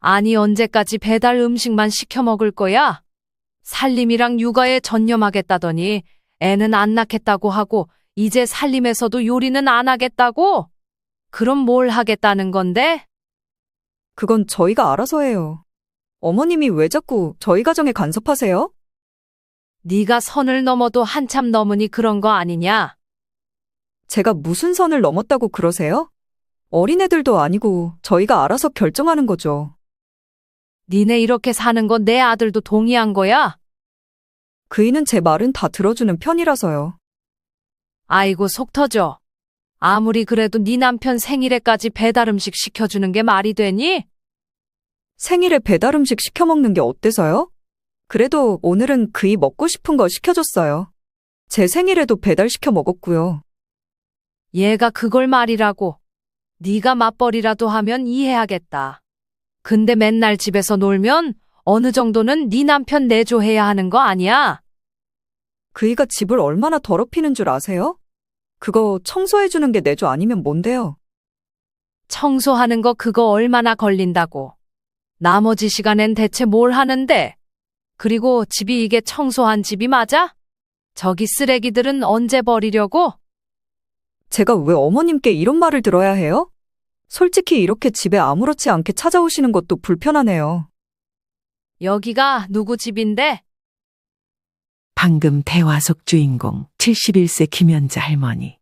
아니, 언제까지 배달 음식만 시켜 먹을 거야? 살림이랑 육아에 전념하겠다더니 애는 안 낳겠다고 하고 이제 살림에서도 요리는 안 하겠다고? 그럼 뭘 하겠다는 건데? 그건 저희가 알아서 해요. 어머님이 왜 자꾸 저희 가정에 간섭하세요? 네가 선을 넘어도 한참 넘으니 그런 거 아니냐? 제가 무슨 선을 넘었다고 그러세요? 어린애들도 아니고 저희가 알아서 결정하는 거죠. 니네 이렇게 사는 거 내 아들도 동의한 거야? 그이는 제 말은 다 들어주는 편이라서요. 아이고, 속 터져. 아무리 그래도 네 남편 생일에까지 배달 음식 시켜주는 게 말이 되니? 생일에 배달 음식 시켜 먹는 게 어때서요? 그래도 오늘은 그이 먹고 싶은 거 시켜줬어요. 제 생일에도 배달 시켜 먹었고요. 얘가 그걸 말이라고. 네가 맞벌이라도 하면 이해하겠다. 근데 맨날 집에서 놀면 어느 정도는 네 남편 내조해야 하는 거 아니야? 그이가 집을 얼마나 더럽히는 줄 아세요? 그거 청소해주는 게 내조 아니면 뭔데요? 청소하는 거 그거 얼마나 걸린다고. 나머지 시간엔 대체 뭘 하는데? 그리고 집이 이게 청소한 집이 맞아? 저기 쓰레기들은 언제 버리려고? 제가 왜 어머님께 이런 말을 들어야 해요? 솔직히 이렇게 집에 아무렇지 않게 찾아오시는 것도 불편하네요. 여기가 누구 집인데? 방금 대화 속 주인공 71세 김연자 할머니.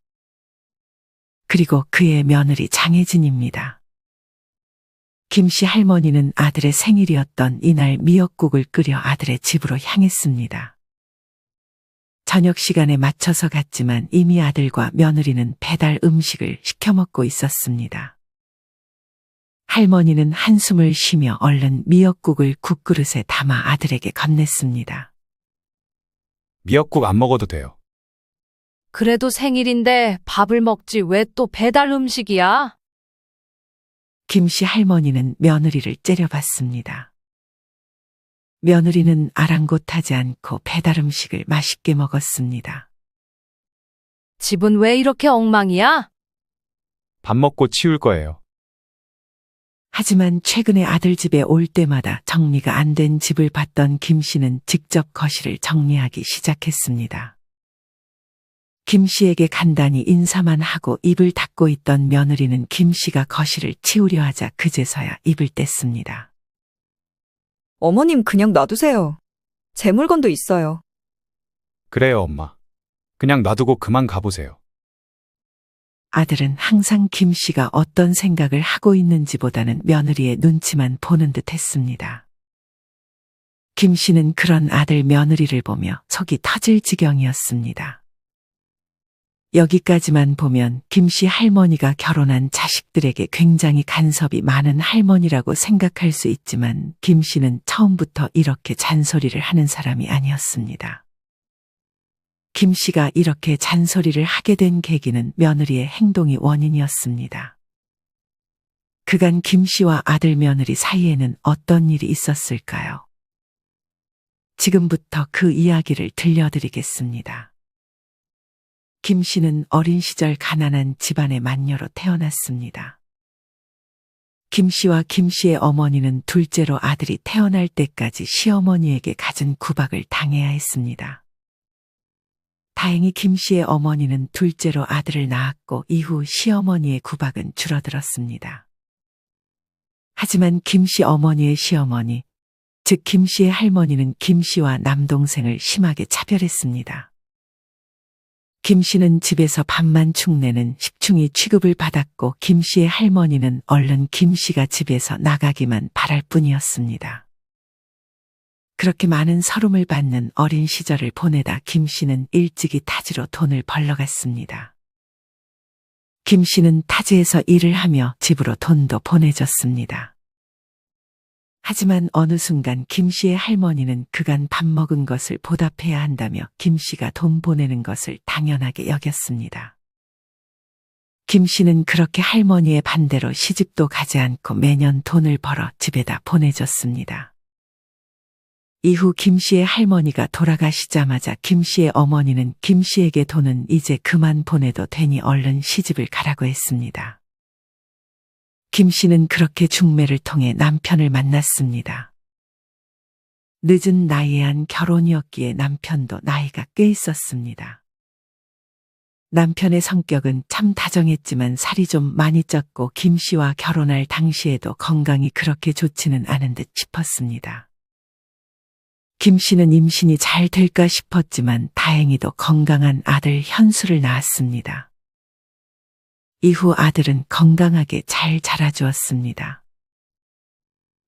그리고 그의 며느리 장혜진입니다. 김씨 할머니는 아들의 생일이었던 이날 미역국을 끓여 아들의 집으로 향했습니다. 저녁 시간에 맞춰서 갔지만 이미 아들과 며느리는 배달 음식을 시켜 먹고 있었습니다. 할머니는 한숨을 쉬며 얼른 미역국을 국그릇에 담아 아들에게 건넸습니다. 미역국 안 먹어도 돼요. 그래도 생일인데 밥을 먹지 왜 또 배달 음식이야? 김씨 할머니는 며느리를 째려봤습니다. 며느리는 아랑곳하지 않고 배달 음식을 맛있게 먹었습니다. 집은 왜 이렇게 엉망이야? 밥 먹고 치울 거예요. 하지만 최근에 아들 집에 올 때마다 정리가 안 된 집을 봤던 김 씨는 직접 거실을 정리하기 시작했습니다. 김 씨에게 간단히 인사만 하고 입을 닫고 있던 며느리는 김 씨가 거실을 치우려 하자 그제서야 입을 뗐습니다. 어머님 그냥 놔두세요. 제 물건도 있어요. 그래요, 엄마. 그냥 놔두고 그만 가보세요. 아들은 항상 김 씨가 어떤 생각을 하고 있는지보다는 며느리의 눈치만 보는 듯 했습니다. 김 씨는 그런 아들 며느리를 보며 속이 터질 지경이었습니다. 여기까지만 보면 김 씨 할머니가 결혼한 자식들에게 굉장히 간섭이 많은 할머니라고 생각할 수 있지만 김 씨는 처음부터 이렇게 잔소리를 하는 사람이 아니었습니다. 김 씨가 이렇게 잔소리를 하게 된 계기는 며느리의 행동이 원인이었습니다. 그간 김 씨와 아들 며느리 사이에는 어떤 일이 있었을까요? 지금부터 그 이야기를 들려드리겠습니다. 김 씨는 어린 시절 가난한 집안의 만녀로 태어났습니다. 김 씨와 김 씨의 어머니는 둘째로 아들이 태어날 때까지 시어머니에게 갖은 구박을 당해야 했습니다. 다행히 김 씨의 어머니는 둘째로 아들을 낳았고 이후 시어머니의 구박은 줄어들었습니다. 하지만 김 씨 어머니의 시어머니, 즉 김 씨의 할머니는 김 씨와 남동생을 심하게 차별했습니다. 김 씨는 집에서 밥만 축내는 식충이 취급을 받았고 김 씨의 할머니는 얼른 김 씨가 집에서 나가기만 바랄 뿐이었습니다. 그렇게 많은 서름을 받는 어린 시절을 보내다 김 씨는 일찍이 타지로 돈을 벌러 갔습니다. 김 씨는 타지에서 일을 하며 집으로 돈도 보내줬습니다. 하지만 어느 순간 김 씨의 할머니는 그간 밥 먹은 것을 보답해야 한다며 김 씨가 돈 보내는 것을 당연하게 여겼습니다. 김 씨는 그렇게 할머니의 반대로 시집도 가지 않고 매년 돈을 벌어 집에다 보내줬습니다. 이후 김 씨의 할머니가 돌아가시자마자 김 씨의 어머니는 김 씨에게 돈은 이제 그만 보내도 되니 얼른 시집을 가라고 했습니다. 김 씨는 그렇게 중매를 통해 남편을 만났습니다. 늦은 나이에 한 결혼이었기에 남편도 나이가 꽤 있었습니다. 남편의 성격은 참 다정했지만 살이 좀 많이 쪘고 김 씨와 결혼할 당시에도 건강이 그렇게 좋지는 않은 듯 싶었습니다. 김 씨는 임신이 잘 될까 싶었지만 다행히도 건강한 아들 현수를 낳았습니다. 이후 아들은 건강하게 잘 자라주었습니다.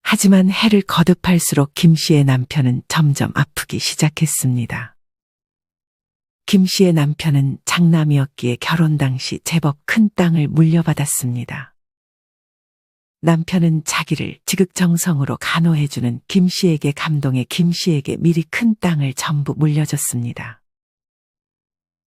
하지만 해를 거듭할수록 김 씨의 남편은 점점 아프기 시작했습니다. 김 씨의 남편은 장남이었기에 결혼 당시 제법 큰 땅을 물려받았습니다. 남편은 자기를 지극정성으로 간호해주는 김 씨에게 감동해 김 씨에게 미리 큰 땅을 전부 물려줬습니다.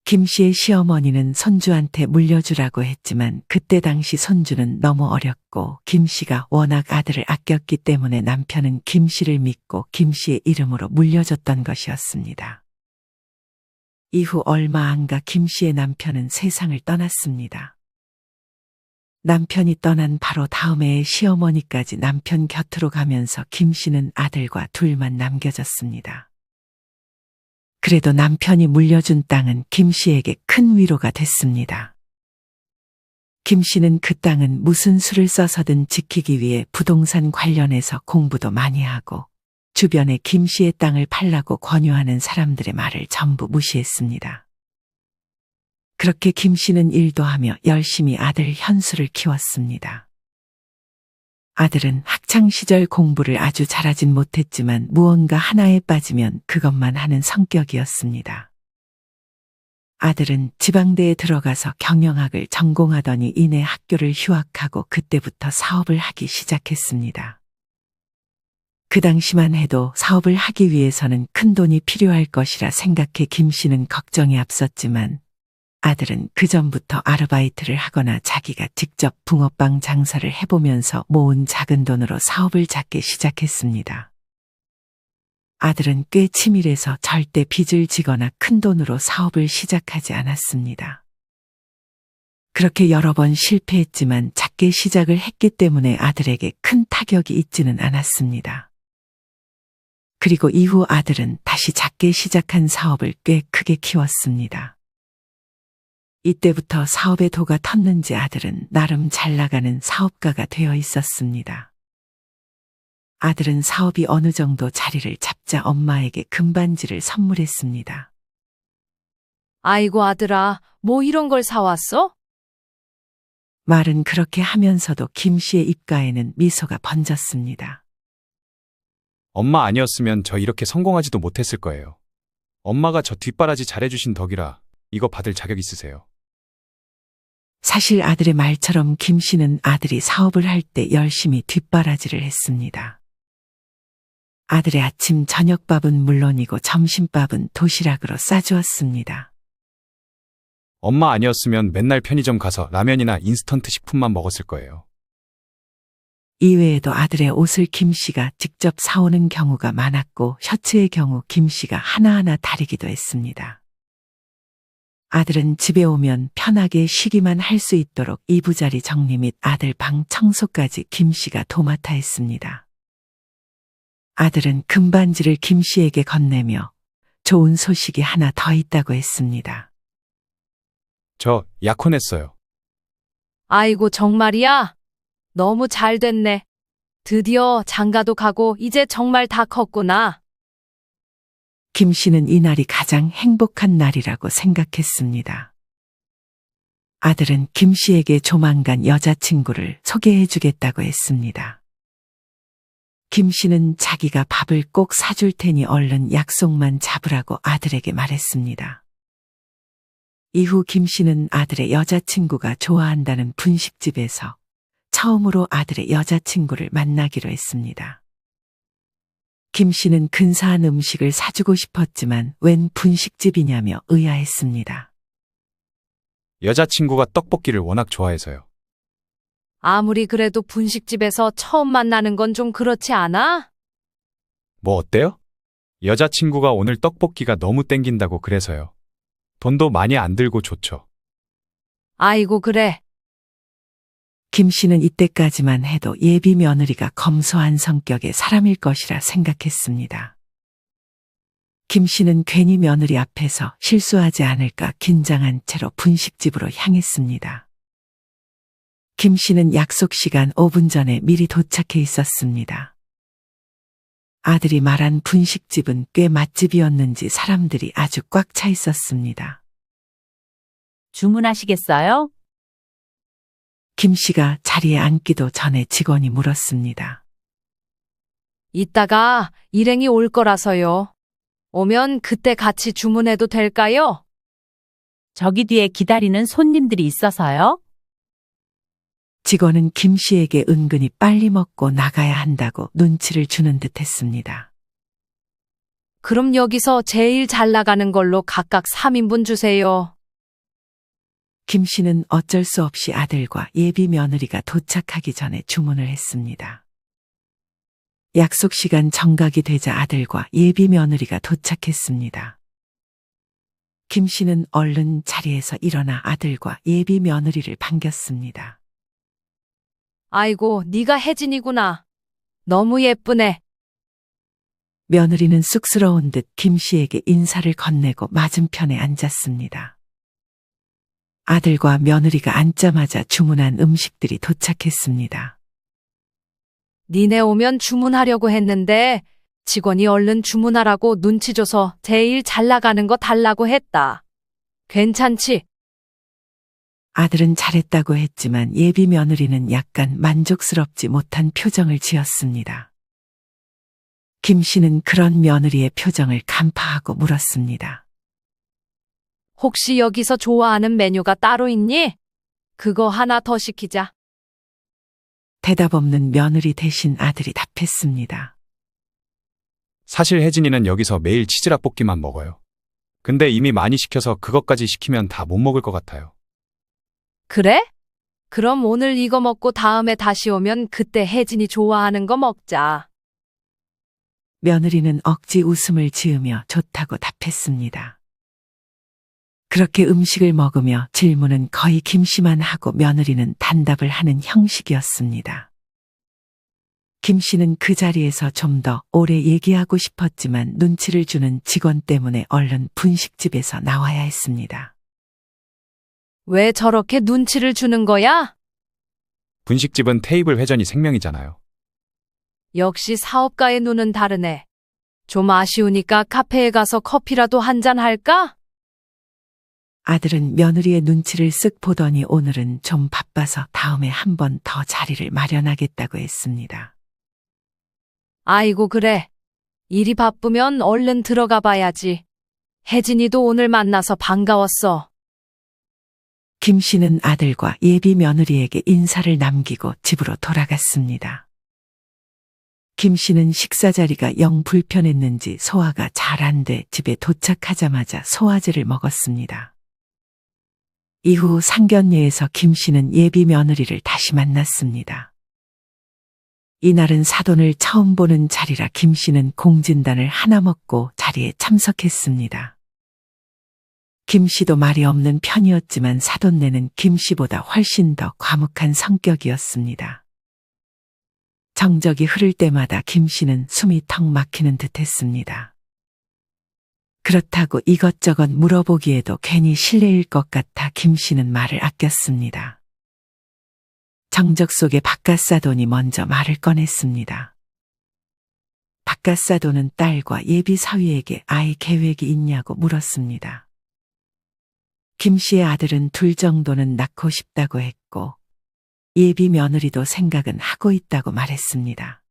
김 씨의 시어머니는 손주한테 물려주라고 했지만 그때 당시 손주는 너무 어렸고 김 씨가 워낙 아들을 아꼈기 때문에 남편은 김 씨를 믿고 김 씨의 이름으로 물려줬던 것이었습니다. 이후 얼마 안 가 김 씨의 남편은 세상을 떠났습니다. 남편이 떠난 바로 다음 해에 시어머니까지 남편 곁으로 가면서 김 씨는 아들과 둘만 남겨졌습니다. 그래도 남편이 물려준 땅은 김 씨에게 큰 위로가 됐습니다. 김 씨는 그 땅은 무슨 수를 써서든 지키기 위해 부동산 관련해서 공부도 많이 하고 주변에 김 씨의 땅을 팔라고 권유하는 사람들의 말을 전부 무시했습니다. 그렇게 김 씨는 일도 하며 열심히 아들 현수를 키웠습니다. 아들은 학창시절 공부를 아주 잘하진 못했지만 무언가 하나에 빠지면 그것만 하는 성격이었습니다. 아들은 지방대에 들어가서 경영학을 전공하더니 이내 학교를 휴학하고 그때부터 사업을 하기 시작했습니다. 그 당시만 해도 사업을 하기 위해서는 큰 돈이 필요할 것이라 생각해 김 씨는 걱정이 앞섰지만 아들은 그전부터 아르바이트를 하거나 자기가 직접 붕어빵 장사를 해보면서 모은 작은 돈으로 사업을 작게 시작했습니다. 아들은 꽤 치밀해서 절대 빚을 지거나 큰 돈으로 사업을 시작하지 않았습니다. 그렇게 여러 번 실패했지만 작게 시작을 했기 때문에 아들에게 큰 타격이 있지는 않았습니다. 그리고 이후 아들은 다시 작게 시작한 사업을 꽤 크게 키웠습니다. 이때부터 사업의 도가 텄는지 아들은 나름 잘 나가는 사업가가 되어 있었습니다. 아들은 사업이 어느 정도 자리를 잡자 엄마에게 금반지를 선물했습니다. 아이고 아들아, 뭐 이런 걸 사왔어? 말은 그렇게 하면서도 김 씨의 입가에는 미소가 번졌습니다. 엄마 아니었으면 저 이렇게 성공하지도 못했을 거예요. 엄마가 저 뒷바라지 잘해주신 덕이라 이거 받을 자격 있으세요. 사실 아들의 말처럼 김 씨는 아들이 사업을 할 때 열심히 뒷바라지를 했습니다. 아들의 아침 저녁밥은 물론이고 점심밥은 도시락으로 싸주었습니다. 엄마 아니었으면 맨날 편의점 가서 라면이나 인스턴트 식품만 먹었을 거예요. 이외에도 아들의 옷을 김 씨가 직접 사오는 경우가 많았고 셔츠의 경우 김 씨가 하나하나 다리기도 했습니다. 아들은 집에 오면 편하게 쉬기만 할 수 있도록 이부자리 정리 및 아들 방 청소까지 김 씨가 도맡아 했습니다. 아들은 금반지를 김 씨에게 건네며 좋은 소식이 하나 더 있다고 했습니다. 저 약혼했어요. 아이고 정말이야? 너무 잘 됐네. 드디어 장가도 가고 이제 정말 다 컸구나. 김 씨는 이날이 가장 행복한 날이라고 생각했습니다. 아들은 김 씨에게 조만간 여자친구를 소개해 주겠다고 했습니다. 김 씨는 자기가 밥을 꼭 사줄 테니 얼른 약속만 잡으라고 아들에게 말했습니다. 이후 김 씨는 아들의 여자친구가 좋아한다는 분식집에서 처음으로 아들의 여자친구를 만나기로 했습니다. 김 씨는 근사한 음식을 사주고 싶었지만 웬 분식집이냐며 의아했습니다. 여자친구가 떡볶이를 워낙 좋아해서요. 아무리 그래도 분식집에서 처음 만나는 건 좀 그렇지 않아? 뭐 어때요? 여자친구가 오늘 떡볶이가 너무 땡긴다고 그래서요. 돈도 많이 안 들고 좋죠. 아이고 그래. 김 씨는 이때까지만 해도 예비 며느리가 검소한 성격의 사람일 것이라 생각했습니다. 김 씨는 괜히 며느리 앞에서 실수하지 않을까 긴장한 채로 분식집으로 향했습니다. 김 씨는 약속 시간 5분 전에 미리 도착해 있었습니다. 아들이 말한 분식집은 꽤 맛집이었는지 사람들이 아주 꽉 차 있었습니다. 주문하시겠어요? 김 씨가 자리에 앉기도 전에 직원이 물었습니다. 이따가 일행이 올 거라서요. 오면 그때 같이 주문해도 될까요? 저기 뒤에 기다리는 손님들이 있어서요. 직원은 김 씨에게 은근히 빨리 먹고 나가야 한다고 눈치를 주는 듯 했습니다. 그럼 여기서 제일 잘 나가는 걸로 각각 3인분 주세요. 김 씨는 어쩔 수 없이 아들과 예비 며느리가 도착하기 전에 주문을 했습니다. 약속 시간 정각이 되자 아들과 예비 며느리가 도착했습니다. 김 씨는 얼른 자리에서 일어나 아들과 예비 며느리를 반겼습니다. 아이고, 네가 혜진이구나. 너무 예쁘네. 며느리는 쑥스러운 듯 김 씨에게 인사를 건네고 맞은편에 앉았습니다. 아들과 며느리가 앉자마자 주문한 음식들이 도착했습니다. 니네 오면 주문하려고 했는데 직원이 얼른 주문하라고 눈치 줘서 제일 잘 나가는 거 달라고 했다. 괜찮지? 아들은 잘했다고 했지만 예비 며느리는 약간 만족스럽지 못한 표정을 지었습니다. 김 씨는 그런 며느리의 표정을 간파하고 물었습니다. 혹시 여기서 좋아하는 메뉴가 따로 있니? 그거 하나 더 시키자. 대답 없는 며느리 대신 아들이 답했습니다. 사실 혜진이는 여기서 매일 치즈라볶이만 먹어요. 근데 이미 많이 시켜서 그것까지 시키면 다 못 먹을 것 같아요. 그래? 그럼 오늘 이거 먹고 다음에 다시 오면 그때 혜진이 좋아하는 거 먹자. 며느리는 억지 웃음을 지으며 좋다고 답했습니다. 그렇게 음식을 먹으며 질문은 거의 김 씨만 하고 며느리는 단답을 하는 형식이었습니다. 김 씨는 그 자리에서 좀 더 오래 얘기하고 싶었지만 눈치를 주는 직원 때문에 얼른 분식집에서 나와야 했습니다. 왜 저렇게 눈치를 주는 거야? 분식집은 테이블 회전이 생명이잖아요. 역시 사업가의 눈은 다르네. 좀 아쉬우니까 카페에 가서 커피라도 한잔 할까? 아들은 며느리의 눈치를 쓱 보더니 오늘은 좀 바빠서 다음에 한 번 더 자리를 마련하겠다고 했습니다. 아이고, 그래. 일이 바쁘면 얼른 들어가 봐야지. 혜진이도 오늘 만나서 반가웠어. 김 씨는 아들과 예비 며느리에게 인사를 남기고 집으로 돌아갔습니다. 김 씨는 식사 자리가 영 불편했는지 소화가 잘 안 돼 집에 도착하자마자 소화제를 먹었습니다. 이후 상견례에서 김 씨는 예비 며느리를 다시 만났습니다. 이날은 사돈을 처음 보는 자리라 김 씨는 공진단을 하나 먹고 자리에 참석했습니다. 김 씨도 말이 없는 편이었지만 사돈네는 김 씨보다 훨씬 더 과묵한 성격이었습니다. 정적이 흐를 때마다 김 씨는 숨이 턱 막히는 듯 했습니다. 그렇다고 이것저것 물어보기에도 괜히 실례일 것 같아 김 씨는 말을 아꼈습니다. 정적 속에 박갓사돈이 먼저 말을 꺼냈습니다. 박갓사돈은 딸과 예비 사위에게 아이 계획이 있냐고 물었습니다. 김 씨의 아들은 둘 정도는 낳고 싶다고 했고 예비 며느리도 생각은 하고 있다고 말했습니다.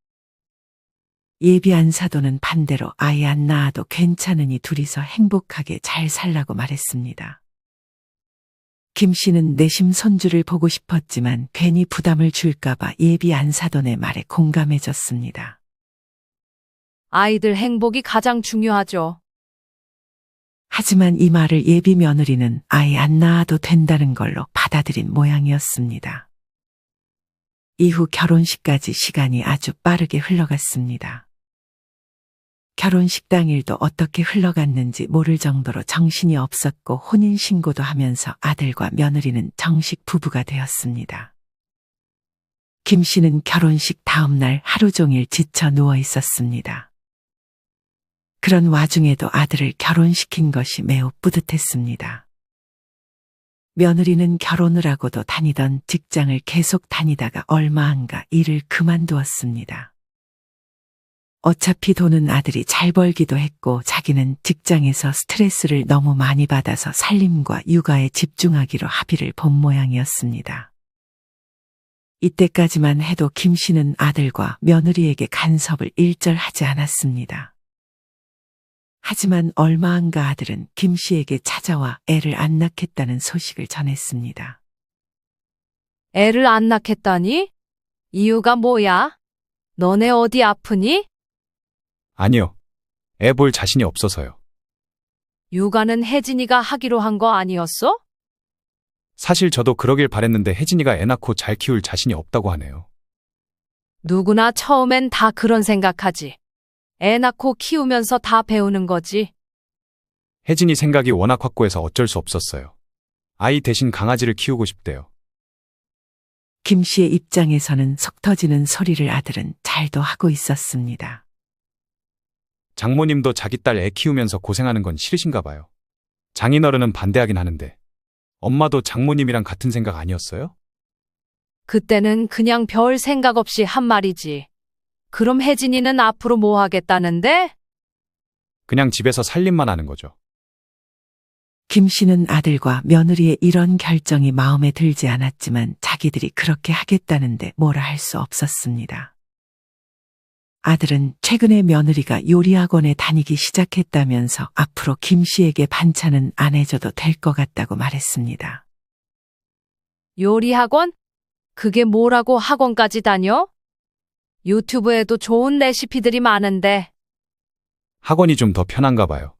예비 안사돈은 반대로 아이 안 낳아도 괜찮으니 둘이서 행복하게 잘 살라고 말했습니다. 김 씨는 내심 손주를 보고 싶었지만 괜히 부담을 줄까봐 예비 안사돈의 말에 공감해줬습니다. 아이들 행복이 가장 중요하죠. 하지만 이 말을 예비 며느리는 아이 안 낳아도 된다는 걸로 받아들인 모양이었습니다. 이후 결혼식까지 시간이 아주 빠르게 흘러갔습니다. 결혼식 당일도 어떻게 흘러갔는지 모를 정도로 정신이 없었고 혼인신고도 하면서 아들과 며느리는 정식 부부가 되었습니다. 김 씨는 결혼식 다음 날 하루 종일 지쳐 누워 있었습니다. 그런 와중에도 아들을 결혼시킨 것이 매우 뿌듯했습니다. 며느리는 결혼을 하고도 다니던 직장을 계속 다니다가 얼마 안 가 일을 그만두었습니다. 어차피 돈은 아들이 잘 벌기도 했고 자기는 직장에서 스트레스를 너무 많이 받아서 살림과 육아에 집중하기로 합의를 본 모양이었습니다. 이때까지만 해도 김 씨는 아들과 며느리에게 간섭을 일절하지 않았습니다. 하지만 얼마 안 가 아들은 김 씨에게 찾아와 애를 안 낳겠다는 소식을 전했습니다. 애를 안 낳겠다니? 이유가 뭐야? 너네 어디 아프니? 아니요. 애 볼 자신이 없어서요. 육아는 혜진이가 하기로 한 거 아니었어? 사실 저도 그러길 바랬는데 혜진이가 애 낳고 잘 키울 자신이 없다고 하네요. 누구나 처음엔 다 그런 생각하지. 애 낳고 키우면서 다 배우는 거지. 혜진이 생각이 워낙 확고해서 어쩔 수 없었어요. 아이 대신 강아지를 키우고 싶대요. 김 씨의 입장에서는 속 터지는 소리를 아들은 잘도 하고 있었습니다. 장모님도 자기 딸 애 키우면서 고생하는 건 싫으신가 봐요. 장인어른은 반대하긴 하는데 엄마도 장모님이랑 같은 생각 아니었어요? 그때는 그냥 별 생각 없이 한 말이지. 그럼 혜진이는 앞으로 뭐 하겠다는데? 그냥 집에서 살림만 하는 거죠. 김 씨는 아들과 며느리의 이런 결정이 마음에 들지 않았지만 자기들이 그렇게 하겠다는데 뭐라 할 수 없었습니다. 아들은 최근에 며느리가 요리학원에 다니기 시작했다면서 앞으로 김 씨에게 반찬은 안 해줘도 될 것 같다고 말했습니다. 요리학원? 그게 뭐라고 학원까지 다녀? 유튜브에도 좋은 레시피들이 많은데. 학원이 좀 더 편한가 봐요.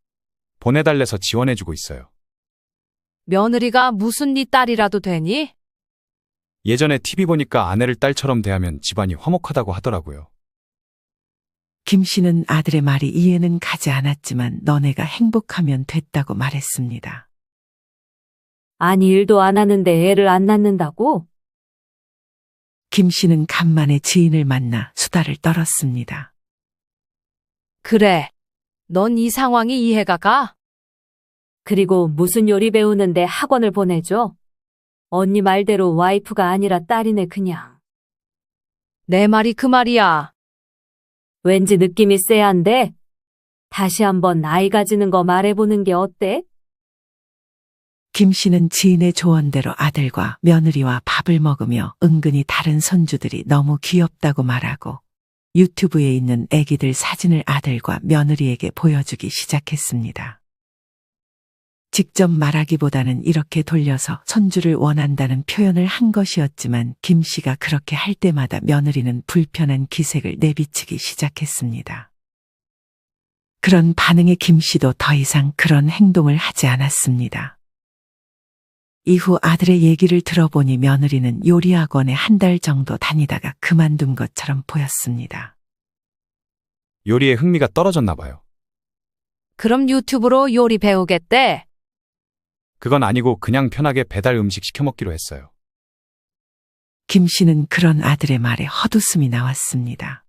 보내달래서 지원해주고 있어요. 며느리가 무슨 네 딸이라도 되니? 예전에 TV 보니까 아내를 딸처럼 대하면 집안이 화목하다고 하더라고요. 김 씨는 아들의 말이 이해는 가지 않았지만 너네가 행복하면 됐다고 말했습니다. 아니, 일도 안 하는데 애를 안 낳는다고? 김 씨는 간만에 지인을 만나 수다를 떨었습니다. 그래. 넌 이 상황이 이해가 가? 그리고 무슨 요리 배우는데 학원을 보내줘? 언니 말대로 와이프가 아니라 딸이네 그냥. 내 말이 그 말이야. 왠지 느낌이 쎄한데? 다시 한번 아이 가지는 거 말해보는 게 어때? 김 씨는 지인의 조언대로 아들과 며느리와 밥을 먹으며 은근히 다른 손주들이 너무 귀엽다고 말하고 유튜브에 있는 애기들 사진을 아들과 며느리에게 보여주기 시작했습니다. 직접 말하기보다는 이렇게 돌려서 손주를 원한다는 표현을 한 것이었지만 김 씨가 그렇게 할 때마다 며느리는 불편한 기색을 내비치기 시작했습니다. 그런 반응에 김 씨도 더 이상 그런 행동을 하지 않았습니다. 이후 아들의 얘기를 들어보니 며느리는 요리학원에 한 달 정도 다니다가 그만둔 것처럼 보였습니다. 요리에 흥미가 떨어졌나 봐요. 그럼 유튜브로 요리 배우겠대? 그건 아니고 그냥 편하게 배달 음식 시켜 먹기로 했어요. 김 씨는 그런 아들의 말에 헛웃음이 나왔습니다.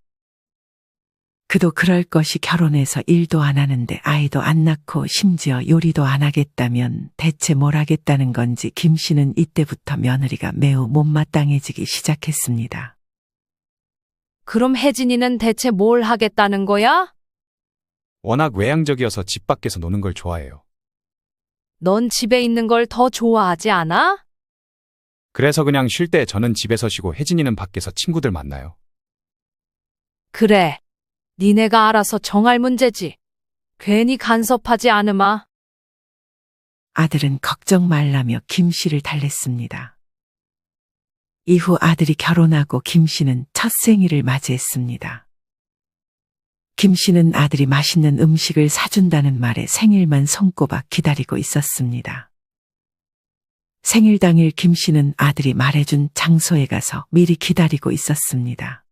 그도 그럴 것이 결혼해서 일도 안 하는데 아이도 안 낳고 심지어 요리도 안 하겠다면 대체 뭘 하겠다는 건지 김 씨는 이때부터 며느리가 매우 못마땅해지기 시작했습니다. 그럼 혜진이는 대체 뭘 하겠다는 거야? 워낙 외향적이어서 집 밖에서 노는 걸 좋아해요. 넌 집에 있는 걸 더 좋아하지 않아? 그래서 그냥 쉴 때 저는 집에서 쉬고 혜진이는 밖에서 친구들 만나요. 그래. 니네가 알아서 정할 문제지. 괜히 간섭하지 않으마. 아들은 걱정 말라며 김 씨를 달랬습니다. 이후 아들이 결혼하고 김 씨는 첫 생일을 맞이했습니다. 김 씨는 아들이 맛있는 음식을 사준다는 말에 생일만 손꼽아 기다리고 있었습니다. 생일 당일 김 씨는 아들이 말해준 장소에 가서 미리 기다리고 있었습니다.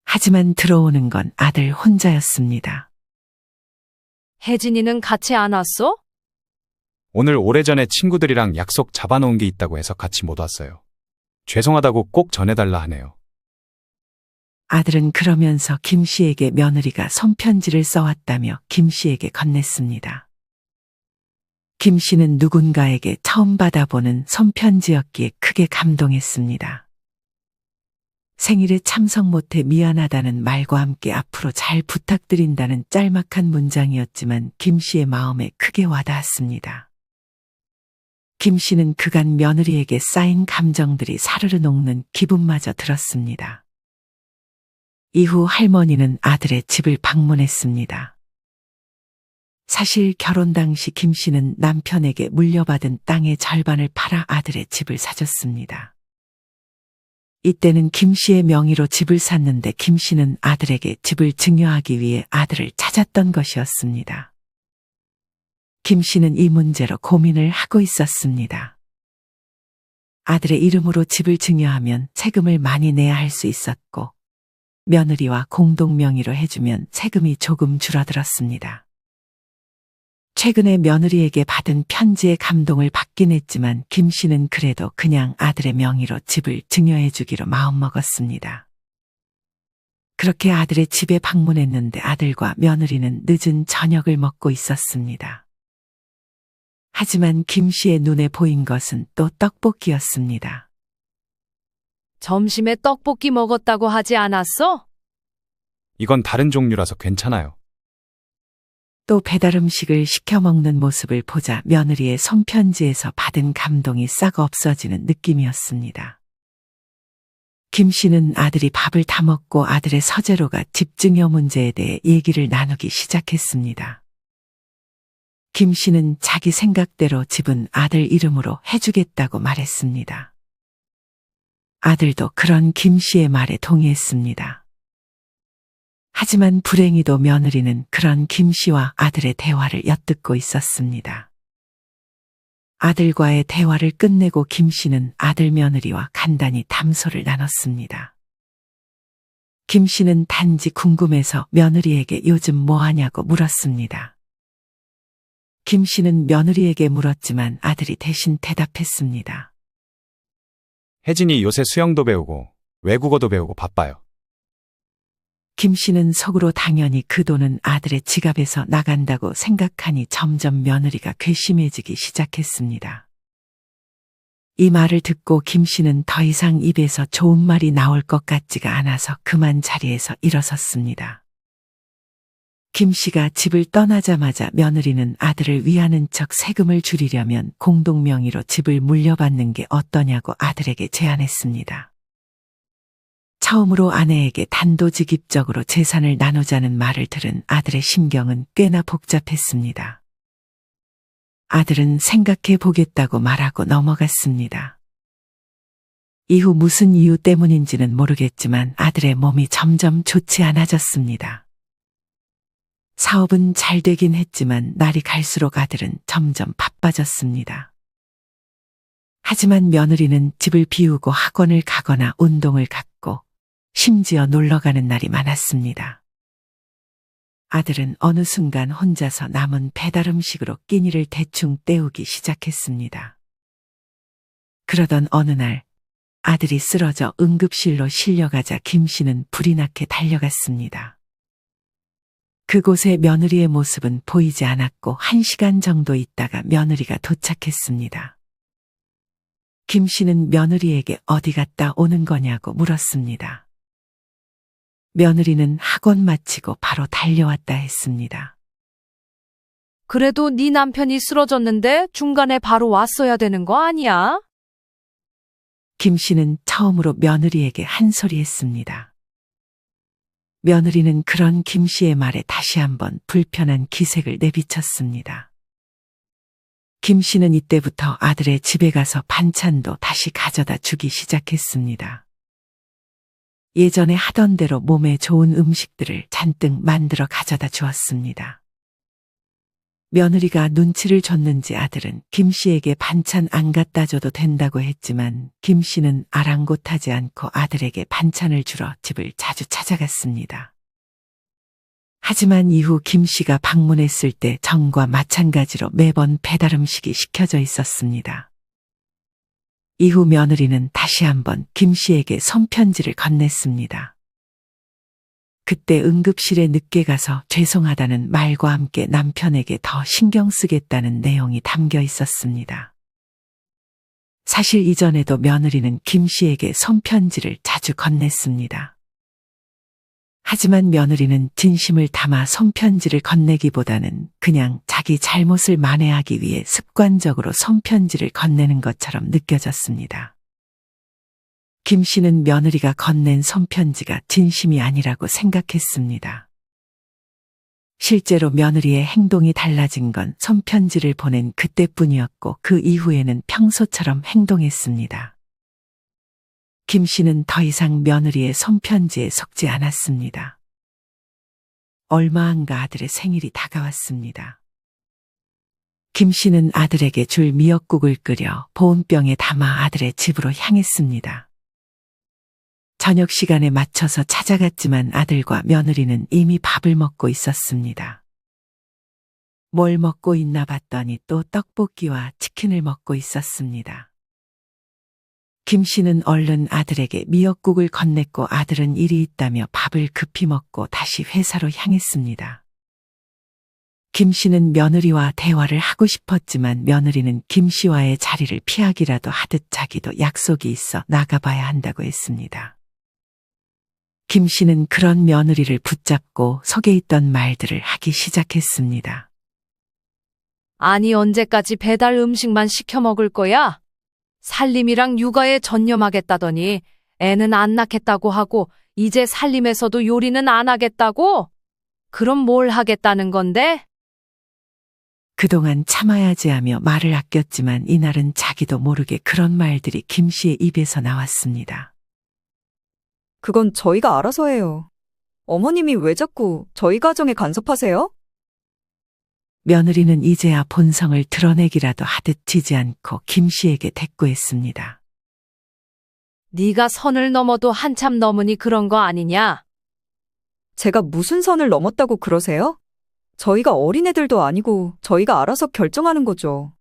하지만 들어오는 건 아들 혼자였습니다. 혜진이는 같이 안 왔어? 오늘 오래전에 친구들이랑 약속 잡아놓은 게 있다고 해서 같이 못 왔어요. 죄송하다고 꼭 전해달라 하네요. 아들은 그러면서 김 씨에게 며느리가 손편지를 써왔다며 김 씨에게 건넸습니다. 김 씨는 누군가에게 처음 받아보는 손편지였기에 크게 감동했습니다. 생일에 참석 못해 미안하다는 말과 함께 앞으로 잘 부탁드린다는 짤막한 문장이었지만 김 씨의 마음에 크게 와닿았습니다. 김 씨는 그간 며느리에게 쌓인 감정들이 사르르 녹는 기분마저 들었습니다. 이후 할머니는 아들의 집을 방문했습니다. 사실 결혼 당시 김 씨는 남편에게 물려받은 땅의 절반을 팔아 아들의 집을 사줬습니다. 이때는 김 씨의 명의로 집을 샀는데 김 씨는 아들에게 집을 증여하기 위해 아들을 찾았던 것이었습니다. 김 씨는 이 문제로 고민을 하고 있었습니다. 아들의 이름으로 집을 증여하면 세금을 많이 내야 할 수 있었고, 며느리와 공동 명의로 해주면 세금이 조금 줄어들었습니다. 최근에 며느리에게 받은 편지에 감동을 받긴 했지만 김 씨는 그래도 그냥 아들의 명의로 집을 증여해 주기로 마음먹었습니다. 그렇게 아들의 집에 방문했는데 아들과 며느리는 늦은 저녁을 먹고 있었습니다. 하지만 김 씨의 눈에 보인 것은 또 떡볶이였습니다. 점심에 떡볶이 먹었다고 하지 않았어? 이건 다른 종류라서 괜찮아요. 또 배달 음식을 시켜 먹는 모습을 보자 며느리의 손편지에서 받은 감동이 싹 없어지는 느낌이었습니다. 김 씨는 아들이 밥을 다 먹고 아들의 서재로가 집 증여 문제에 대해 얘기를 나누기 시작했습니다. 김 씨는 자기 생각대로 집은 아들 이름으로 해주겠다고 말했습니다. 아들도 그런 김 씨의 말에 동의했습니다. 하지만 불행히도 며느리는 그런 김 씨와 아들의 대화를 엿듣고 있었습니다. 아들과의 대화를 끝내고 김 씨는 아들 며느리와 간단히 담소를 나눴습니다. 김 씨는 단지 궁금해서 며느리에게 요즘 뭐 하냐고 물었습니다. 김 씨는 며느리에게 물었지만 아들이 대신 대답했습니다. 혜진이 요새 수영도 배우고 외국어도 배우고 바빠요. 김 씨는 속으로 당연히 그 돈은 아들의 지갑에서 나간다고 생각하니 점점 며느리가 괘씸해지기 시작했습니다. 이 말을 듣고 김 씨는 더 이상 입에서 좋은 말이 나올 것 같지가 않아서 그만 자리에서 일어섰습니다. 김 씨가 집을 떠나자마자 며느리는 아들을 위하는 척 세금을 줄이려면 공동명의로 집을 물려받는 게 어떠냐고 아들에게 제안했습니다. 처음으로 아내에게 단도직입적으로 재산을 나누자는 말을 들은 아들의 심경은 꽤나 복잡했습니다. 아들은 생각해 보겠다고 말하고 넘어갔습니다. 이후 무슨 이유 때문인지는 모르겠지만 아들의 몸이 점점 좋지 않아졌습니다. 사업은 잘 되긴 했지만 날이 갈수록 아들은 점점 바빠졌습니다. 하지만 며느리는 집을 비우고 학원을 가거나 운동을 갔고 심지어 놀러 가는 날이 많았습니다. 아들은 어느 순간 혼자서 남은 배달 음식으로 끼니를 대충 때우기 시작했습니다. 그러던 어느 날 아들이 쓰러져 응급실로 실려가자 김 씨는 불이 나게 달려갔습니다. 그곳에 며느리의 모습은 보이지 않았고 1시간 정도 있다가 며느리가 도착했습니다. 김 씨는 며느리에게 어디 갔다 오는 거냐고 물었습니다. 며느리는 학원 마치고 바로 달려왔다 했습니다. 그래도 네 남편이 쓰러졌는데 중간에 바로 왔어야 되는 거 아니야? 김 씨는 처음으로 며느리에게 한 소리 했습니다. 며느리는 그런 김 씨의 말에 다시 한번 불편한 기색을 내비쳤습니다. 김 씨는 이때부터 아들의 집에 가서 반찬도 다시 가져다 주기 시작했습니다. 예전에 하던 대로 몸에 좋은 음식들을 잔뜩 만들어 가져다 주었습니다. 며느리가 눈치를 줬는지 아들은 김 씨에게 반찬 안 갖다 줘도 된다고 했지만 김 씨는 아랑곳하지 않고 아들에게 반찬을 주러 집을 자주 찾아갔습니다. 하지만 이후 김 씨가 방문했을 때 전과 마찬가지로 매번 배달 음식이 시켜져 있었습니다. 이후 며느리는 다시 한번 김 씨에게 손편지를 건넸습니다. 그때 응급실에 늦게 가서 죄송하다는 말과 함께 남편에게 더 신경 쓰겠다는 내용이 담겨 있었습니다. 사실 이전에도 며느리는 김 씨에게 손편지를 자주 건넸습니다. 하지만 며느리는 진심을 담아 손편지를 건네기보다는 그냥 자기 잘못을 만회하기 위해 습관적으로 손편지를 건네는 것처럼 느껴졌습니다. 김 씨는 며느리가 건넨 손편지가 진심이 아니라고 생각했습니다. 실제로 며느리의 행동이 달라진 건 손편지를 보낸 그때뿐이었고 그 이후에는 평소처럼 행동했습니다. 김 씨는 더 이상 며느리의 손편지에 속지 않았습니다. 얼마 안가 아들의 생일이 다가왔습니다. 김 씨는 아들에게 줄 미역국을 끓여 보온병에 담아 아들의 집으로 향했습니다. 저녁 시간에 맞춰서 찾아갔지만 아들과 며느리는 이미 밥을 먹고 있었습니다. 뭘 먹고 있나 봤더니 또 떡볶이와 치킨을 먹고 있었습니다. 김 씨는 얼른 아들에게 미역국을 건넸고 아들은 일이 있다며 밥을 급히 먹고 다시 회사로 향했습니다. 김 씨는 며느리와 대화를 하고 싶었지만 며느리는 김 씨와의 자리를 피하기라도 하듯 자기도 약속이 있어 나가봐야 한다고 했습니다. 김 씨는 그런 며느리를 붙잡고 속에 있던 말들을 하기 시작했습니다. 아니, 언제까지 배달 음식만 시켜 먹을 거야? 살림이랑 육아에 전념하겠다더니 애는 안 낳겠다고 하고 이제 살림에서도 요리는 안 하겠다고? 그럼 뭘 하겠다는 건데? 그동안 참아야지 하며 말을 아꼈지만 이날은 자기도 모르게 그런 말들이 김 씨의 입에서 나왔습니다. 그건 저희가 알아서 해요. 어머님이 왜 자꾸 저희 가정에 간섭하세요? 며느리는 이제야 본성을 드러내기라도 하듯 지지 않고 김 씨에게 대꾸했습니다. 네가 선을 넘어도 한참 넘으니 그런 거 아니냐? 제가 무슨 선을 넘었다고 그러세요? 저희가 어린애들도 아니고 저희가 알아서 결정하는 거죠.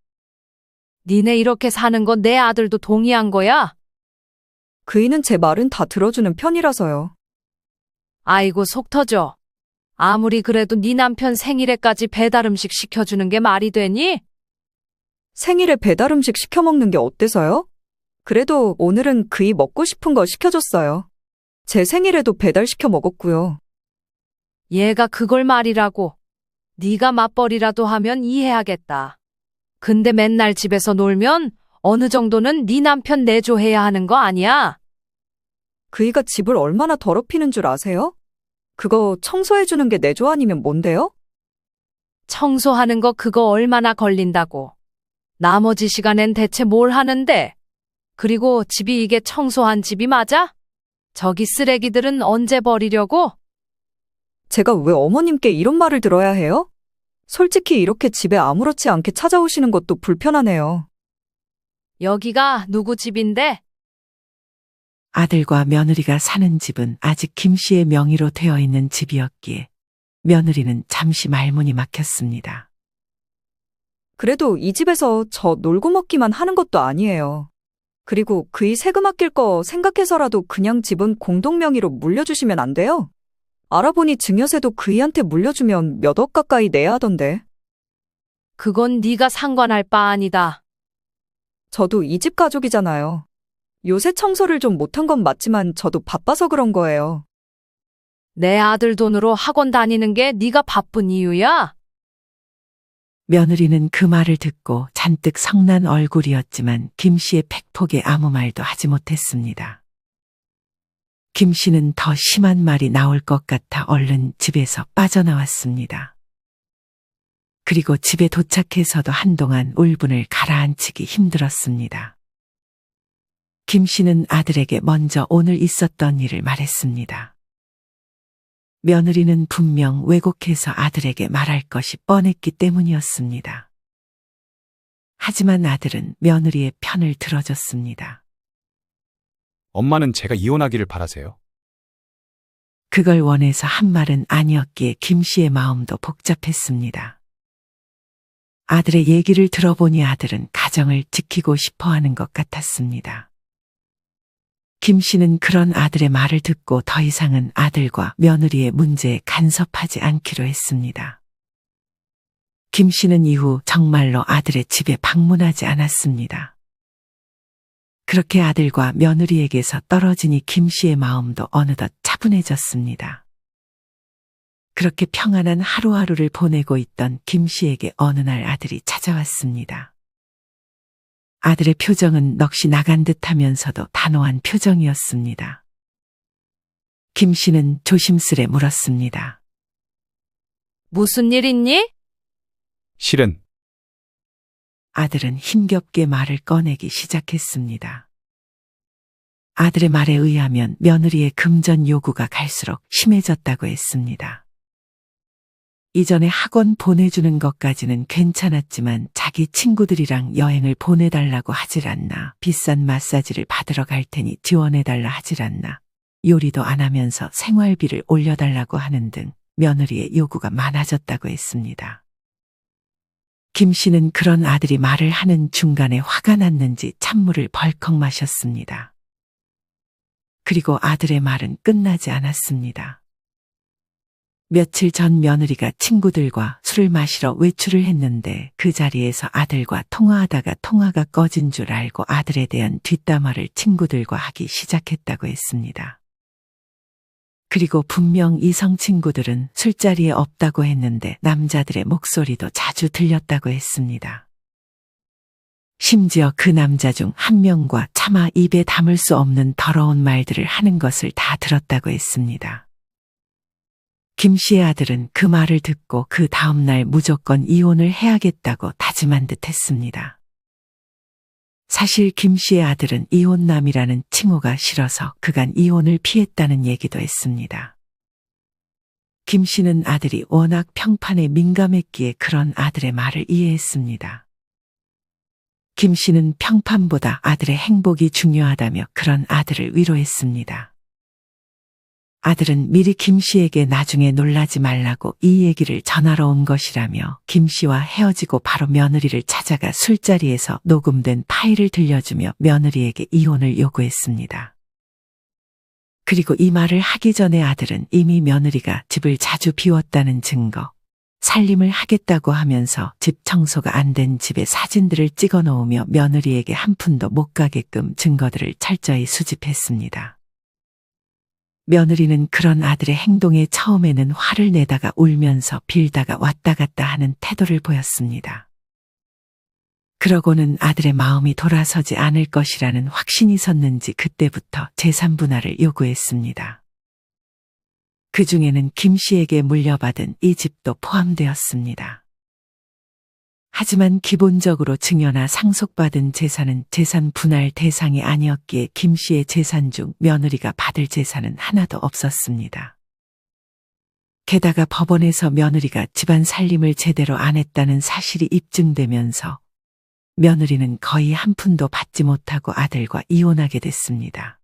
니네 이렇게 사는 거 내 아들도 동의한 거야? 그이는 제 말은 다 들어주는 편이라서요. 아이고, 속 터져. 아무리 그래도 네 남편 생일에까지 배달 음식 시켜주는 게 말이 되니? 생일에 배달 음식 시켜 먹는 게 어때서요? 그래도 오늘은 그이 먹고 싶은 거 시켜줬어요. 제 생일에도 배달 시켜 먹었고요. 얘가 그걸 말이라고. 네가 맞벌이라도 하면 이해하겠다. 근데 맨날 집에서 놀면 어느 정도는 네 남편 내조해야 하는 거 아니야? 그이가 집을 얼마나 더럽히는 줄 아세요? 그거 청소해주는 게 내조 아니면 뭔데요? 청소하는 거 그거 얼마나 걸린다고. 나머지 시간엔 대체 뭘 하는데? 그리고 집이 이게 청소한 집이 맞아? 저기 쓰레기들은 언제 버리려고? 제가 왜 어머님께 이런 말을 들어야 해요? 솔직히 이렇게 집에 아무렇지 않게 찾아오시는 것도 불편하네요. 여기가 누구 집인데? 아들과 며느리가 사는 집은 아직 김 씨의 명의로 되어 있는 집이었기에 며느리는 잠시 말문이 막혔습니다. 그래도 이 집에서 저 놀고 먹기만 하는 것도 아니에요. 그리고 그이 세금 아낄 거 생각해서라도 그냥 집은 공동 명의로 물려주시면 안 돼요? 알아보니 증여세도 그이한테 물려주면 몇 억 가까이 내야 하던데. 그건 네가 상관할 바 아니다. 저도 이 집 가족이잖아요. 요새 청소를 좀 못한 건 맞지만 저도 바빠서 그런 거예요. 내 아들 돈으로 학원 다니는 게 네가 바쁜 이유야? 며느리는 그 말을 듣고 잔뜩 성난 얼굴이었지만 김 씨의 팩폭에 아무 말도 하지 못했습니다. 김 씨는 더 심한 말이 나올 것 같아 얼른 집에서 빠져나왔습니다. 그리고 집에 도착해서도 한동안 울분을 가라앉히기 힘들었습니다. 김 씨는 아들에게 먼저 오늘 있었던 일을 말했습니다. 며느리는 분명 왜곡해서 아들에게 말할 것이 뻔했기 때문이었습니다. 하지만 아들은 며느리의 편을 들어줬습니다. 엄마는 제가 이혼하기를 바라세요? 그걸 원해서 한 말은 아니었기에 김 씨의 마음도 복잡했습니다. 아들의 얘기를 들어보니 아들은 가정을 지키고 싶어 하는 것 같았습니다. 김 씨는 그런 아들의 말을 듣고 더 이상은 아들과 며느리의 문제에 간섭하지 않기로 했습니다. 김 씨는 이후 정말로 아들의 집에 방문하지 않았습니다. 그렇게 아들과 며느리에게서 떨어지니 김 씨의 마음도 어느덧 차분해졌습니다. 그렇게 평안한 하루하루를 보내고 있던 김 씨에게 어느 날 아들이 찾아왔습니다. 아들의 표정은 넋이 나간 듯하면서도 단호한 표정이었습니다. 김 씨는 조심스레 물었습니다. 무슨 일 있니? 실은 아들은 힘겹게 말을 꺼내기 시작했습니다. 아들의 말에 의하면 며느리의 금전 요구가 갈수록 심해졌다고 했습니다. 이전에 학원 보내주는 것까지는 괜찮았지만 자기 친구들이랑 여행을 보내달라고 하질 않나, 비싼 마사지를 받으러 갈 테니 지원해달라 하질 않나, 요리도 안 하면서 생활비를 올려달라고 하는 등 며느리의 요구가 많아졌다고 했습니다. 김 씨는 그런 아들이 말을 하는 중간에 화가 났는지 찬물을 벌컥 마셨습니다. 그리고 아들의 말은 끝나지 않았습니다. 며칠 전 며느리가 친구들과 술을 마시러 외출을 했는데 그 자리에서 아들과 통화하다가 통화가 꺼진 줄 알고 아들에 대한 뒷담화를 친구들과 하기 시작했다고 했습니다. 그리고 분명 이성 친구들은 술자리에 없다고 했는데 남자들의 목소리도 자주 들렸다고 했습니다. 심지어 그 남자 중 한 명과 차마 입에 담을 수 없는 더러운 말들을 하는 것을 다 들었다고 했습니다. 김 씨의 아들은 그 말을 듣고 그 다음날 무조건 이혼을 해야겠다고 다짐한 듯 했습니다. 사실 김 씨의 아들은 이혼남이라는 칭호가 싫어서 그간 이혼을 피했다는 얘기도 했습니다. 김 씨는 아들이 워낙 평판에 민감했기에 그런 아들의 말을 이해했습니다. 김 씨는 평판보다 아들의 행복이 중요하다며 그런 아들을 위로했습니다. 아들은 미리 김 씨에게 나중에 놀라지 말라고 이 얘기를 전하러 온 것이라며 김 씨와 헤어지고 바로 며느리를 찾아가 술자리에서 녹음된 파일을 들려주며 며느리에게 이혼을 요구했습니다. 그리고 이 말을 하기 전에 아들은 이미 며느리가 집을 자주 비웠다는 증거, 살림을 하겠다고 하면서 집 청소가 안 된 집의 사진들을 찍어 놓으며 며느리에게 한 푼도 못 가게끔 증거들을 철저히 수집했습니다. 며느리는 그런 아들의 행동에 처음에는 화를 내다가 울면서 빌다가 왔다 갔다 하는 태도를 보였습니다. 그러고는 아들의 마음이 돌아서지 않을 것이라는 확신이 섰는지 그때부터 재산 분할을 요구했습니다. 그 중에는 김 씨에게 물려받은 이 집도 포함되었습니다. 하지만 기본적으로 증여나 상속받은 재산은 재산 분할 대상이 아니었기에 김 씨의 재산 중 며느리가 받을 재산은 하나도 없었습니다. 게다가 법원에서 며느리가 집안 살림을 제대로 안 했다는 사실이 입증되면서 며느리는 거의 한 푼도 받지 못하고 아들과 이혼하게 됐습니다.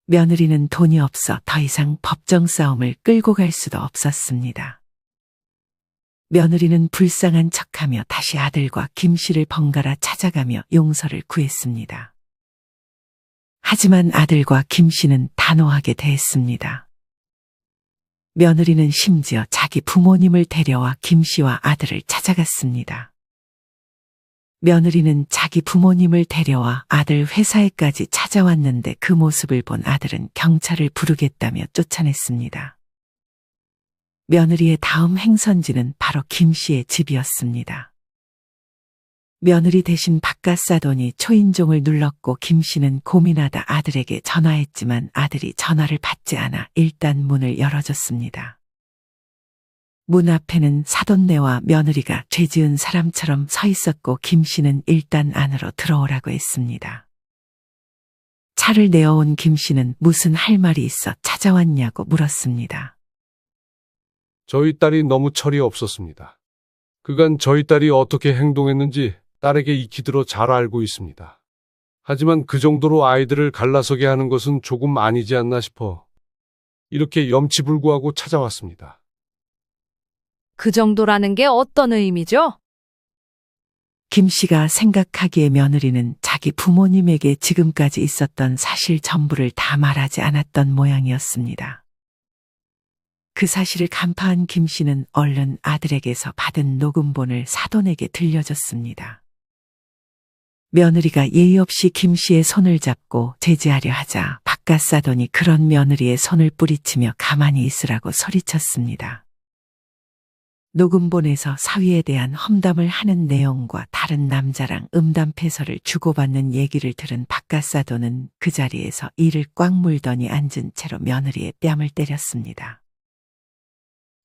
며느리는 돈이 없어 더 이상 법정 싸움을 끌고 갈 수도 없었습니다. 며느리는 불쌍한 척하며 다시 아들과 김 씨를 번갈아 찾아가며 용서를 구했습니다. 하지만 아들과 김 씨는 단호하게 대했습니다. 며느리는 심지어 자기 부모님을 데려와 김 씨와 아들을 찾아갔습니다. 며느리는 자기 부모님을 데려와 아들 회사에까지 찾아왔는데 그 모습을 본 아들은 경찰을 부르겠다며 쫓아냈습니다. 며느리의 다음 행선지는 바로 김 씨의 집이었습니다. 며느리 대신 바깥 사돈이 초인종을 눌렀고 김 씨는 고민하다 아들에게 전화했지만 아들이 전화를 받지 않아 일단 문을 열어줬습니다. 문 앞에는 사돈네와 며느리가 죄 지은 사람처럼 서 있었고 김 씨는 일단 안으로 들어오라고 했습니다. 차를 내어온 김 씨는 무슨 할 말이 있어 찾아왔냐고 물었습니다. 저희 딸이 너무 철이 없었습니다. 그간 저희 딸이 어떻게 행동했는지 딸에게 익히 들어 잘 알고 있습니다. 하지만 그 정도로 아이들을 갈라서게 하는 것은 조금 아니지 않나 싶어 이렇게 염치불구하고 찾아왔습니다. 그 정도라는 게 어떤 의미죠? 김 씨가 생각하기에 며느리는 자기 부모님에게 지금까지 있었던 사실 전부를 다 말하지 않았던 모양이었습니다. 그 사실을 간파한 김 씨는 얼른 아들에게서 받은 녹음본을 사돈에게 들려줬습니다. 며느리가 예의 없이 김 씨의 손을 잡고 제지하려 하자 바깥 사돈이 그런 며느리의 손을 뿌리치며 가만히 있으라고 소리쳤습니다. 녹음본에서 사위에 대한 험담을 하는 내용과 다른 남자랑 음담패설을 주고받는 얘기를 들은 바깥 사돈은 그 자리에서 이를 꽉 물더니 앉은 채로 며느리의 뺨을 때렸습니다.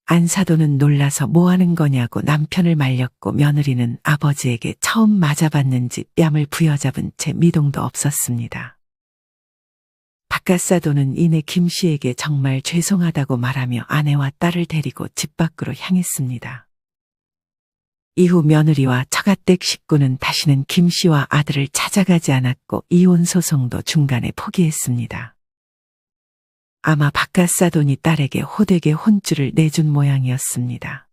안 사돈은 놀라서 뭐 하는 거냐고 남편을 말렸고 며느리는 아버지에게 처음 맞아봤는지 뺨을 부여잡은 채 미동도 없었습니다. 바깥 사돈은 이내 김 씨에게 정말 죄송하다고 말하며 아내와 딸을 데리고 집 밖으로 향했습니다. 이후 며느리와 처가댁 식구는 다시는 김 씨와 아들을 찾아가지 않았고 이혼 소송도 중간에 포기했습니다. 아마 바깥 사돈이 딸에게 호되게 혼쭐을 내준 모양이었습니다.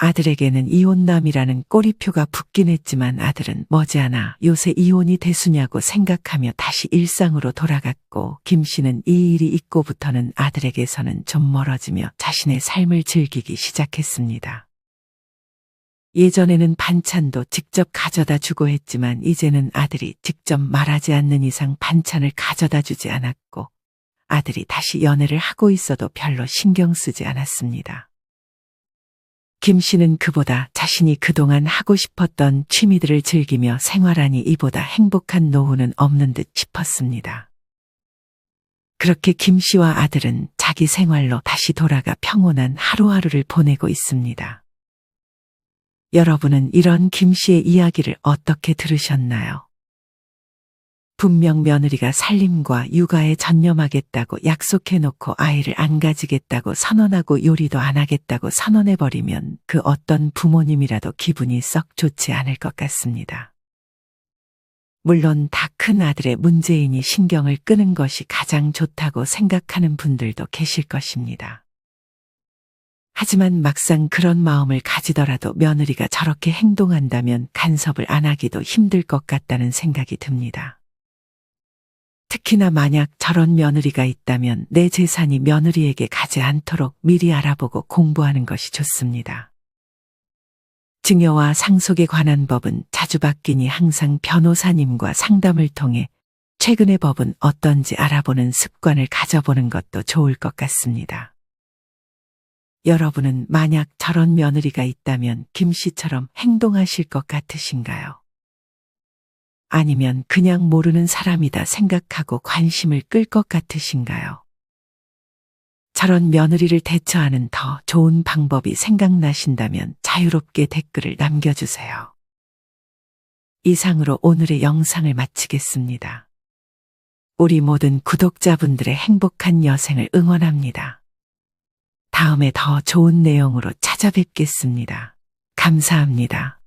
아들에게는 이혼남이라는 꼬리표가 붙긴 했지만 아들은 머지않아 요새 이혼이 대수냐고 생각하며 다시 일상으로 돌아갔고 김 씨는 이 일이 있고부터는 아들에게서는 좀 멀어지며 자신의 삶을 즐기기 시작했습니다. 예전에는 반찬도 직접 가져다 주고 했지만 이제는 아들이 직접 말하지 않는 이상 반찬을 가져다 주지 않았고 아들이 다시 연애를 하고 있어도 별로 신경 쓰지 않았습니다. 김 씨는 그보다 자신이 그동안 하고 싶었던 취미들을 즐기며 생활하니 이보다 행복한 노후는 없는 듯 싶었습니다. 그렇게 김 씨와 아들은 자기 생활로 다시 돌아가 평온한 하루하루를 보내고 있습니다. 여러분은 이런 김 씨의 이야기를 어떻게 들으셨나요? 분명 며느리가 살림과 육아에 전념하겠다고 약속해놓고 아이를 안 가지겠다고 선언하고 요리도 안 하겠다고 선언해버리면 그 어떤 부모님이라도 기분이 썩 좋지 않을 것 같습니다. 물론 다 큰 아들의 문제이니 신경을 끄는 것이 가장 좋다고 생각하는 분들도 계실 것입니다. 하지만 막상 그런 마음을 가지더라도 며느리가 저렇게 행동한다면 간섭을 안 하기도 힘들 것 같다는 생각이 듭니다. 특히나 만약 저런 며느리가 있다면 내 재산이 며느리에게 가지 않도록 미리 알아보고 공부하는 것이 좋습니다. 증여와 상속에 관한 법은 자주 바뀌니 항상 변호사님과 상담을 통해 최근의 법은 어떤지 알아보는 습관을 가져보는 것도 좋을 것 같습니다. 여러분은 만약 저런 며느리가 있다면 김 씨처럼 행동하실 것 같으신가요? 아니면 그냥 모르는 사람이다 생각하고 관심을 끌 것 같으신가요? 저런 며느리를 대처하는 더 좋은 방법이 생각나신다면 자유롭게 댓글을 남겨주세요. 이상으로 오늘의 영상을 마치겠습니다. 우리 모든 구독자분들의 행복한 여생을 응원합니다. 다음에 더 좋은 내용으로 찾아뵙겠습니다. 감사합니다.